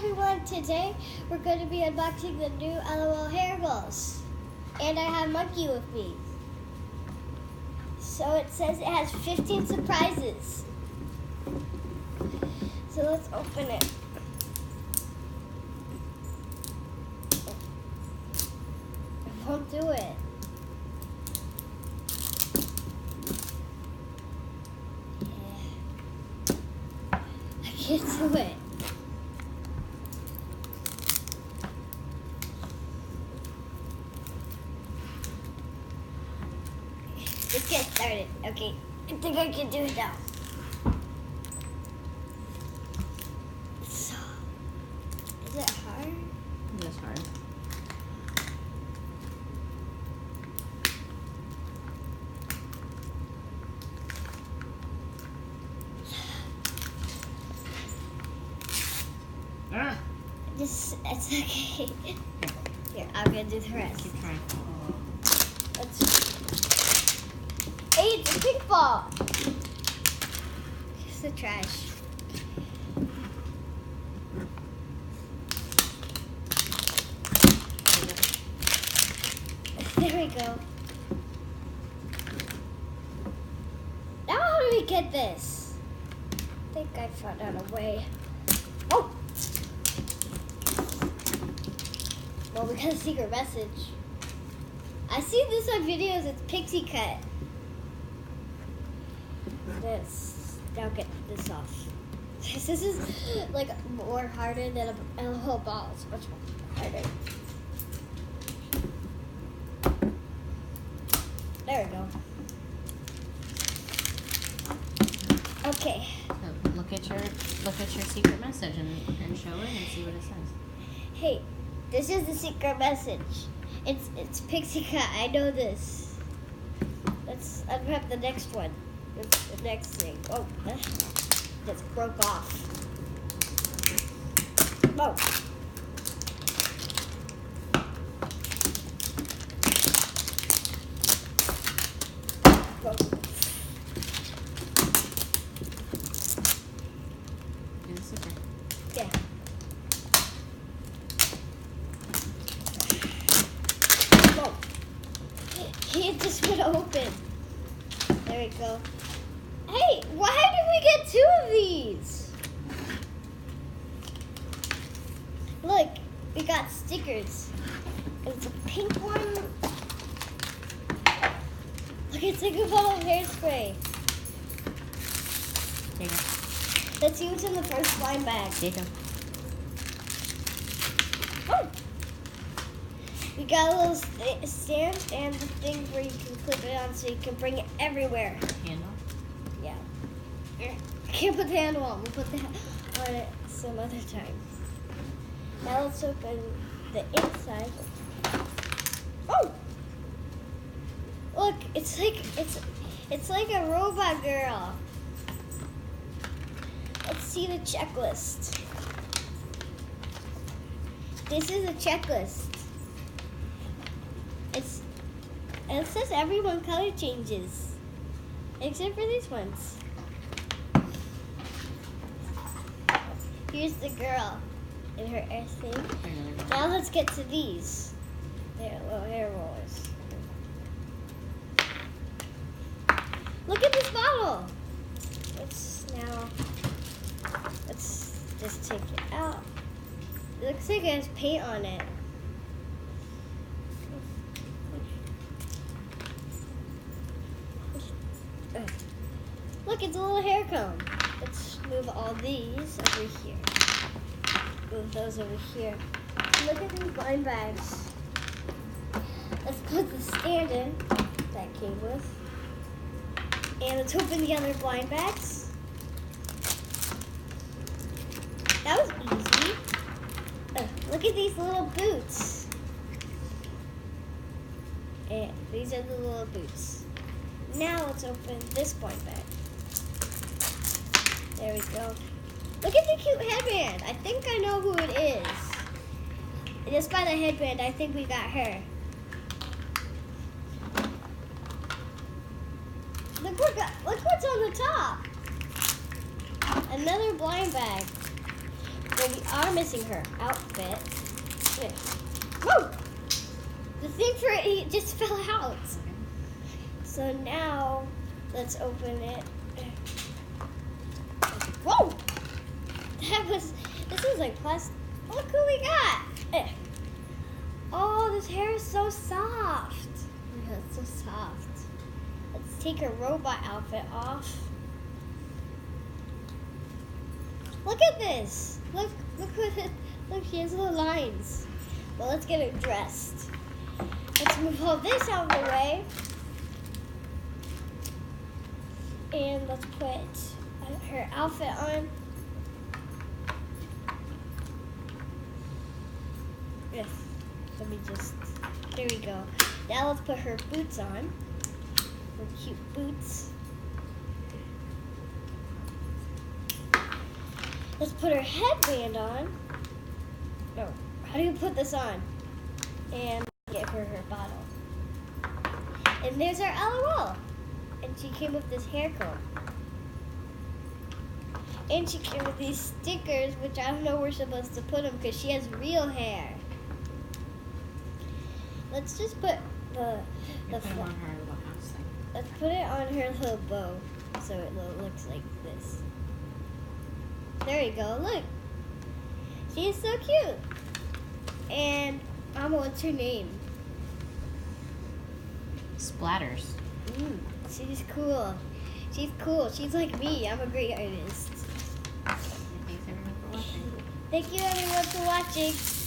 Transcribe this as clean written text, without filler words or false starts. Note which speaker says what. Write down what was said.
Speaker 1: everyone, today we're going to be unboxing the new LOL hair balls. And I have Monkey with me. So it says it has 15 surprises. So let's open it. It won't do it. Yeah. I can't do it. Let's get started. Okay, I think I can do it now. So, is it hard?
Speaker 2: It is hard.
Speaker 1: It's okay. Here, I'm gonna do the rest.
Speaker 2: Keep trying.
Speaker 1: Hey, it's a pink ball. Here's the trash. There we go. Now how do we get this? I think I found out a way. Oh! Well, we got a secret message. I see this on videos, it's pixie cut. Now get this off. This is like more harder than a whole ball. It's much more harder. There we go. Okay.
Speaker 2: So look at your secret message and show it and see what it says.
Speaker 1: Hey, this is the secret message. It's pixie cut. I know this. Let's unwrap the next one. The next thing. Oh, that's broke off. Oh. Oh.
Speaker 2: Do the secret.
Speaker 1: Yeah. Oh. It just went open. There we go. Hey, why did we get 2 of these? Look, we got stickers. It's a pink one. Look, it's like a bottle of hairspray.
Speaker 2: There you go.
Speaker 1: Let's use in the first blind bag.
Speaker 2: There you go.
Speaker 1: Oh. We got a little stand and the thing where you can clip it on so you can bring it everywhere.
Speaker 2: Handle.
Speaker 1: Yeah. I can't put the handle on. We'll put the on it some other time. Now let's open the inside. Oh! Look, it's like a robot girl. Let's see the checklist. This is a checklist. It says everyone color changes, except for these ones. Here's the girl in her hair thing. Now let's get to these. They're little hair rollers. Look at this bottle. Let's just take it out. It looks like it has paint on it. Look, it's a little hair comb. Let's move all these over here. Move those over here. Look at these blind bags. Let's put the stand in that came with. And let's open the other blind bags. That was easy. Look at these little boots. And these are the little boots. Now let's open this blind bag. There we go. Look at the cute headband. I think I know who it is. Just by the headband, I think we got her. Look what's on the top. Another blind bag. But we are missing her outfit. There. Whoa! The thing for it just fell out. So now, let's open it. Whoa! This is like plastic. Look who we got! Oh, this hair is so soft. Oh, it's so soft. Let's take her robot outfit off. Look at this. Look, look, she has little lines. Well, let's get her dressed. Let's move all this out of the way. And let's put her outfit on. Yes. Let me just, there we go. Now let's put her boots on. Her cute boots. Let's put her headband on. No, how do you put this on? And get her bottle. And there's our LOL. And she came with this hair comb. And she came with these stickers, which I don't know where we're supposed to put them because she has real hair. Let's just put the
Speaker 2: Put them on her little house thing.
Speaker 1: Let's put it on her little bow so it looks like this. There you go, look. She's so cute. And Mama, what's her name?
Speaker 2: Splatters.
Speaker 1: She's cool. She's cool. She's like me. I'm a great artist.
Speaker 2: Thanks everyone for watching.
Speaker 1: Thank you everyone for watching.